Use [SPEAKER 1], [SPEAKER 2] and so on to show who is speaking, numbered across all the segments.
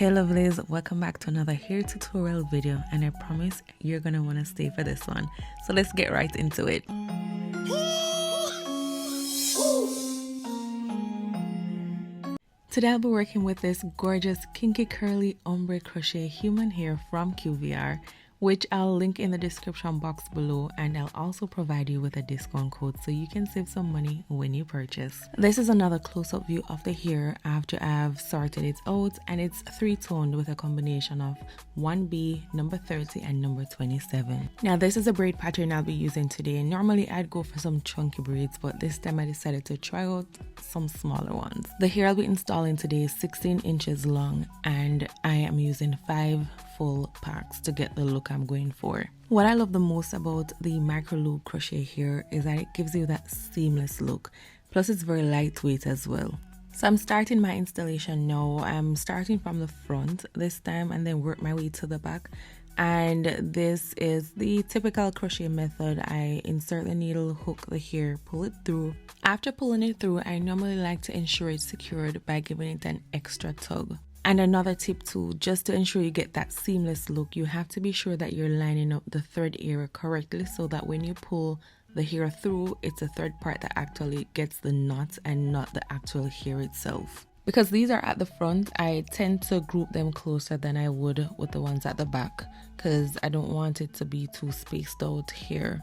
[SPEAKER 1] Hey lovelies, welcome back to another hair tutorial video, and I promise you're gonna want to stay for this one. So let's get right into it. Today I'll be working with this gorgeous kinky curly ombre crochet human hair from QVR, which I'll link in the description box below, and I'll also provide you with a discount code so you can save some money when you purchase. This is another close-up view of the hair after I've sorted it out, and it's three-toned with a combination of 1B, number 30 and number 27. Now this is a braid pattern I'll be using today. Normally I'd go for some chunky braids, but this time I decided to try out some smaller ones. The hair I'll be installing today is 16 inches long, and I am using 5 full packs to get the look I'm going for. What I love the most about the Microloop crochet hair is that it gives you that seamless look, plus it's very lightweight as well. So I'm starting my installation now. I'm starting from the front this time and then work my way to the back, and this is the typical crochet method. I insert the needle, hook the hair, pull it through. After pulling it through, I normally like to ensure it's secured by giving it an extra tug. And another tip too, just to ensure you get that seamless look, you have to be sure that you're lining up the thread area correctly so that when you pull the hair through, it's the thread part that actually gets the knot and not the actual hair itself. Because these are at the front, I tend to group them closer than I would with the ones at the back, because I don't want it to be too spaced out here.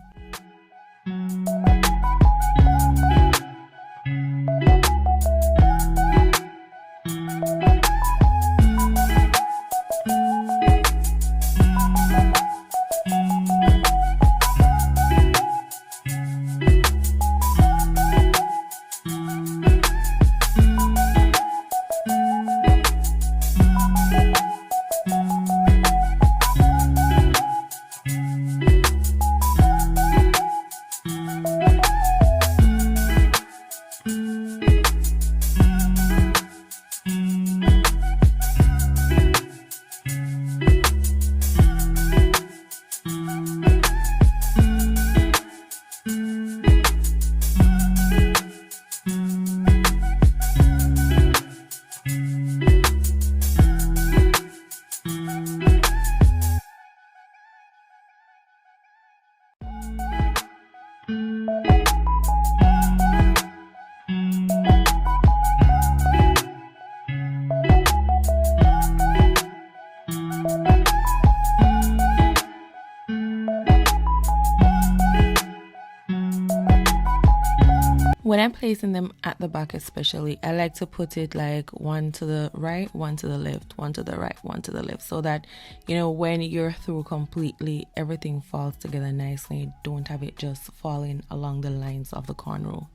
[SPEAKER 1] When I'm placing them at the back especially, I like to put it like one to the right, one to the left, one to the right, one to the left, so that, you know, when you're through completely, everything falls together nicely. You don't have it just falling along the lines of the cornrow.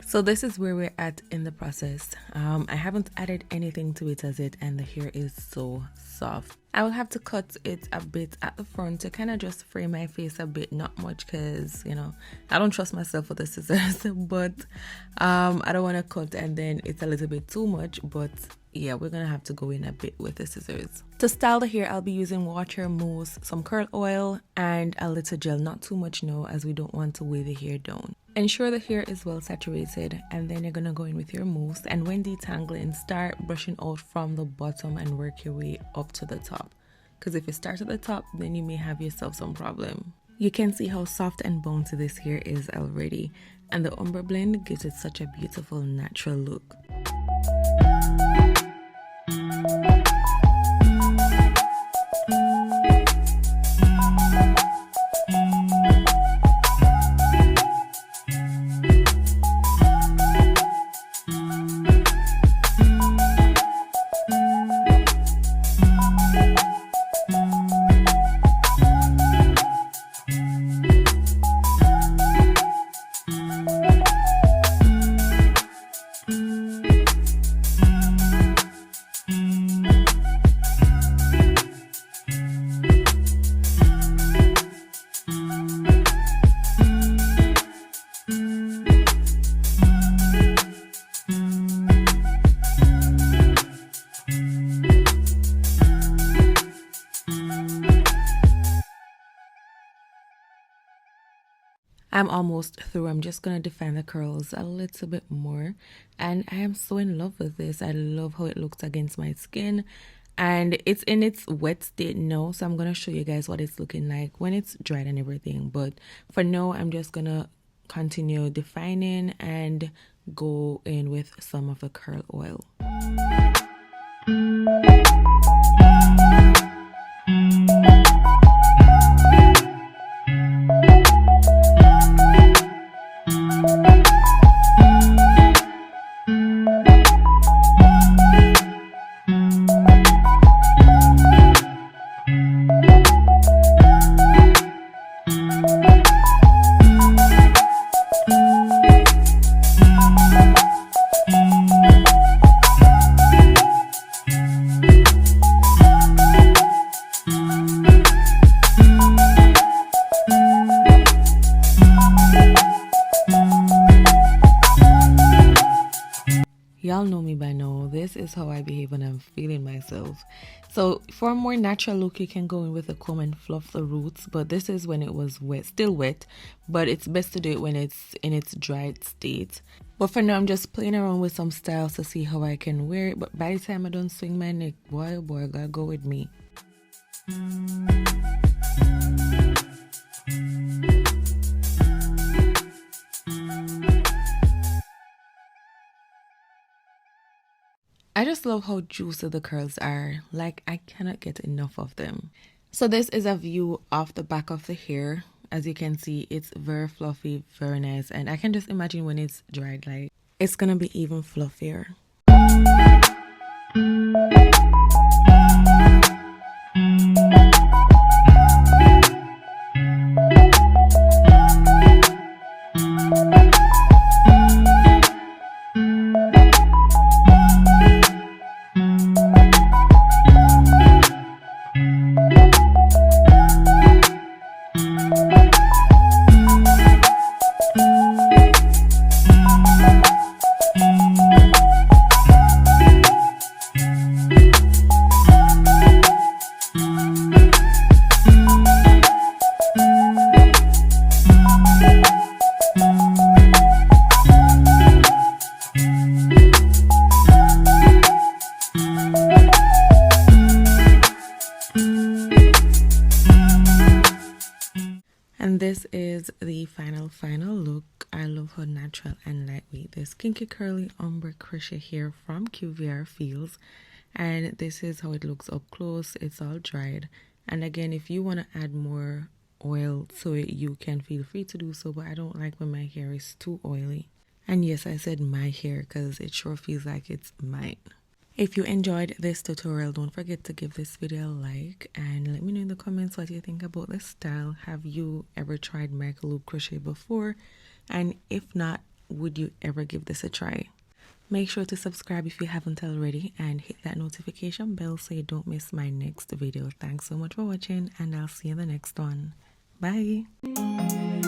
[SPEAKER 1] So this is where we're at in the process. I haven't added anything to it as yet, and the hair is so soft. I will have to cut it a bit at the front to kind of just frame my face a bit, not much, because, you know, I don't trust myself with the scissors, but I don't want to cut and then it's a little bit too much. But yeah, we're gonna have to go in a bit with the scissors. To style the hair, I'll be using water, mousse, some curl oil, and a little gel. Not too much now, as we don't want to weigh the hair down. Ensure the hair is well saturated, and then you're gonna go in with your mousse, and when detangling, start brushing out from the bottom and work your way up to the top, because if you start at the top, then you may have yourself some problem. You can see how soft and bouncy this hair is already, and the ombre blend gives it such a beautiful natural look. I'm almost through. I'm just gonna define the curls a little bit more, and I am so in love with this. I love how it looks against my skin, and it's in its wet state now, so I'm gonna show you guys what it's looking like when it's dried and everything. But for now, I'm just gonna continue defining and go in with some of the curl oil. Y'all know me by now. This is how I behave when I'm feeling myself. So for a more natural look, you can go in with a comb and fluff the roots, but this is when it was wet, still wet, but it's best to do it when it's in its dried state. But for now, I'm just playing around with some styles to see how I can wear it. But by the time I don't swing my neck, boy oh boy, gotta go with me. I just love how juicy the curls are. Like, I cannot get enough of them. So this is a view of the back of the hair. As you can see, it's very fluffy, very nice, and I can just imagine when it's dried, like, it's gonna be even fluffier. And this is the final look. I love how natural and lightweight this Kinky Curly Ombre Crochet Hair from QVR feels. And this is how it looks up close. It's all dried. And again, if you want to add more oil to it, you can feel free to do so. But I don't like when my hair is too oily. And yes, I said my hair because it sure feels like it's mine. If you enjoyed this tutorial, don't forget to give this video a like and let me know in the comments what you think about this style. Have you ever tried Microloop crochet before? And if not, would you ever give this a try? Make sure to subscribe if you haven't already and hit that notification bell so you don't miss my next video. Thanks so much for watching, and I'll see you in the next one. Bye!